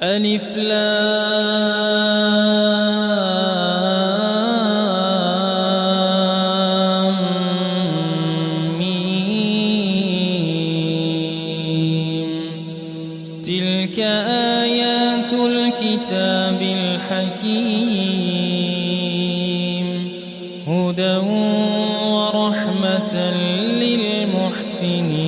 ألف لام ميم. تلك آيات الكتاب الحكيم هدى ورحمة للمحسنين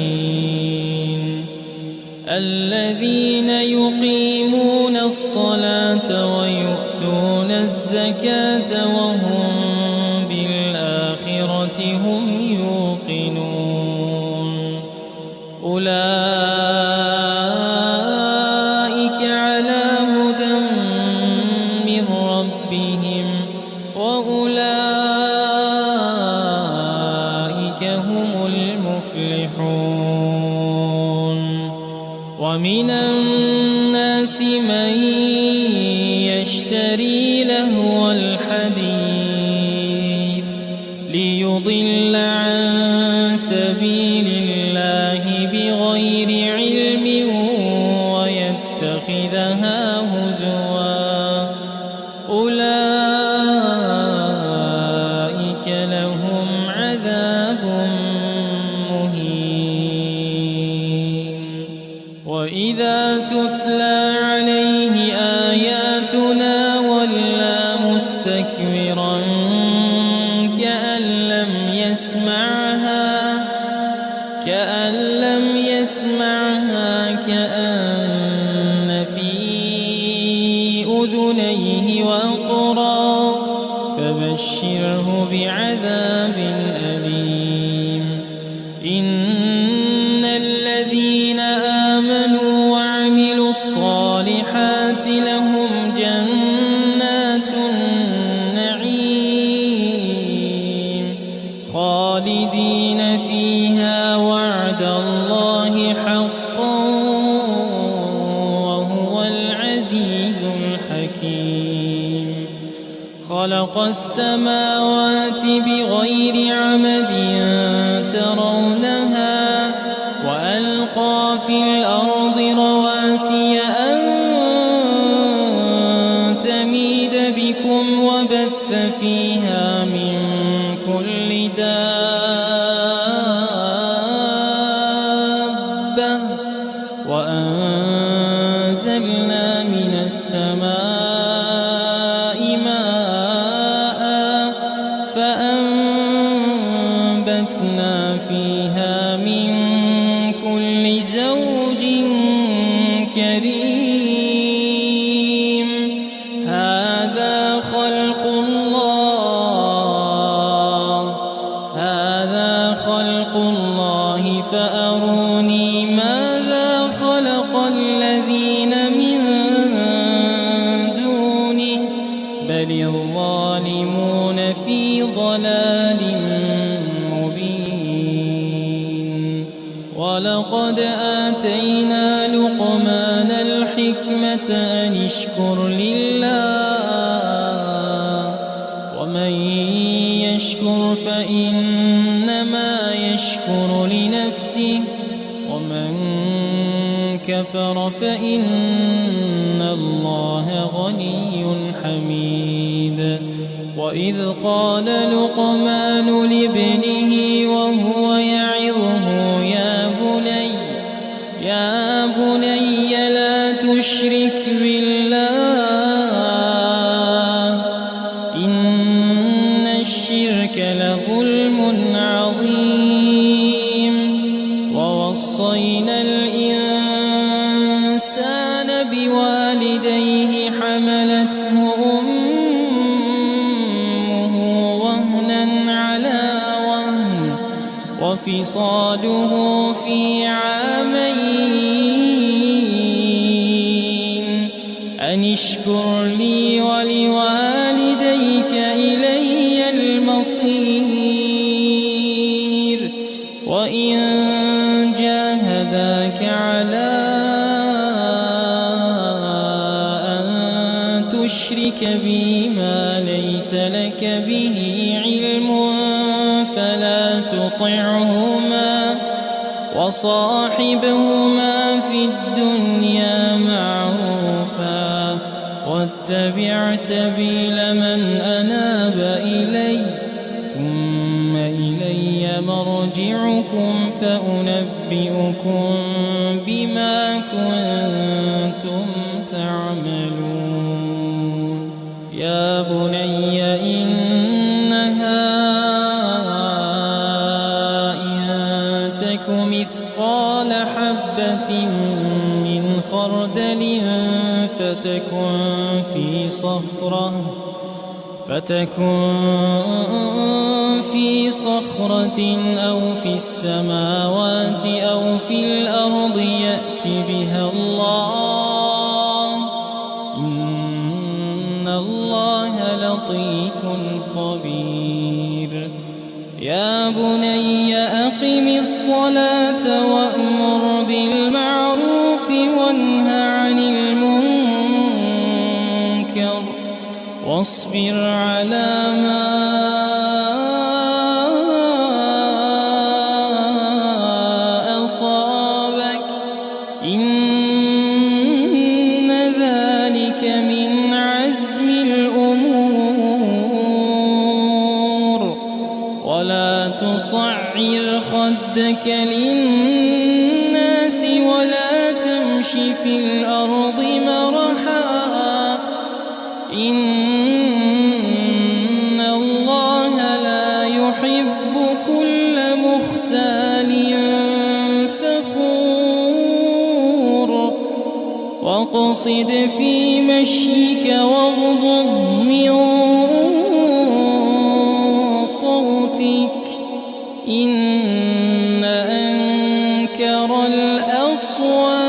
الذين يقيمون الصلاة ويؤتون الزكاة وهم بالآخرة هم يوقنون أولئك على هدى من ربهم وأولئك هم المفلحون ومن الناس من يشتري لهو الحديث ليضل عن سبيل الله بغير علم ويتخذها هزوا أولئك لهم عذاب مهين وإذا تتلى عليه آياتنا ولى مستكبرا كأن لم يسمعها كأن في أذنيه وقرا فبشره بعذاب أليم إن الذين آمنوا وعملوا الصالحات لهم جنات النعيم خالدين فيها وعد الله حقا وهو العزيز الحكيم خلق السماوات بغير عمد ترونها وألقى في الأرض رواسي أن تميد بكم وبث فيها من كل دابة وأنزلنا من السماء ماء فأنبتنا فيها من كل زوج كريم هذا خلق الله فأروني ماذا خلق الذين من دونه بل الظالمون في ضلال مبين ولقد آتينا لقمان الحكمة أن اشكر لله ومن يشكر فإنما يشكر لنفسه ومن كفر فإن الله غني حميد وإذ قال لقمان لابنه وهو يعظه يا بني لا تشرك بالله إن الشرك لظلم عظيم ووصينا الإنسان بوالديه حملته أمه وهنا على وهن وفصاله في عامين أن اشكر لي ولوالديك إلي المصير وإن جاهداك على أن تشرك بي ما ليس لك به علم فلا تطعهما وصاحبهما في الدنيا معروفا واتبع سبيل من أناب إلي ثم إلي مرجعكم فأنبئكم بما كنتم تعملون. يا بني إنها إن تك مثقال حبة من خردل فتكن في صخرة أو في السماوات أو في الأرض يأت بها الله إن الله لطيف خبير. يا بني أقم الصلاة وأمر بالمعروف وانه عن المنكر واصبر على ما أصابك إن ذلك من عزم الأمور. ولا تصعر خدك للناس ولا تمش في الأرض مرحا إن الله لا يحب كل مختال فخور. واقصد في مشيك واغضض من صوتك إن أنكر الأصوات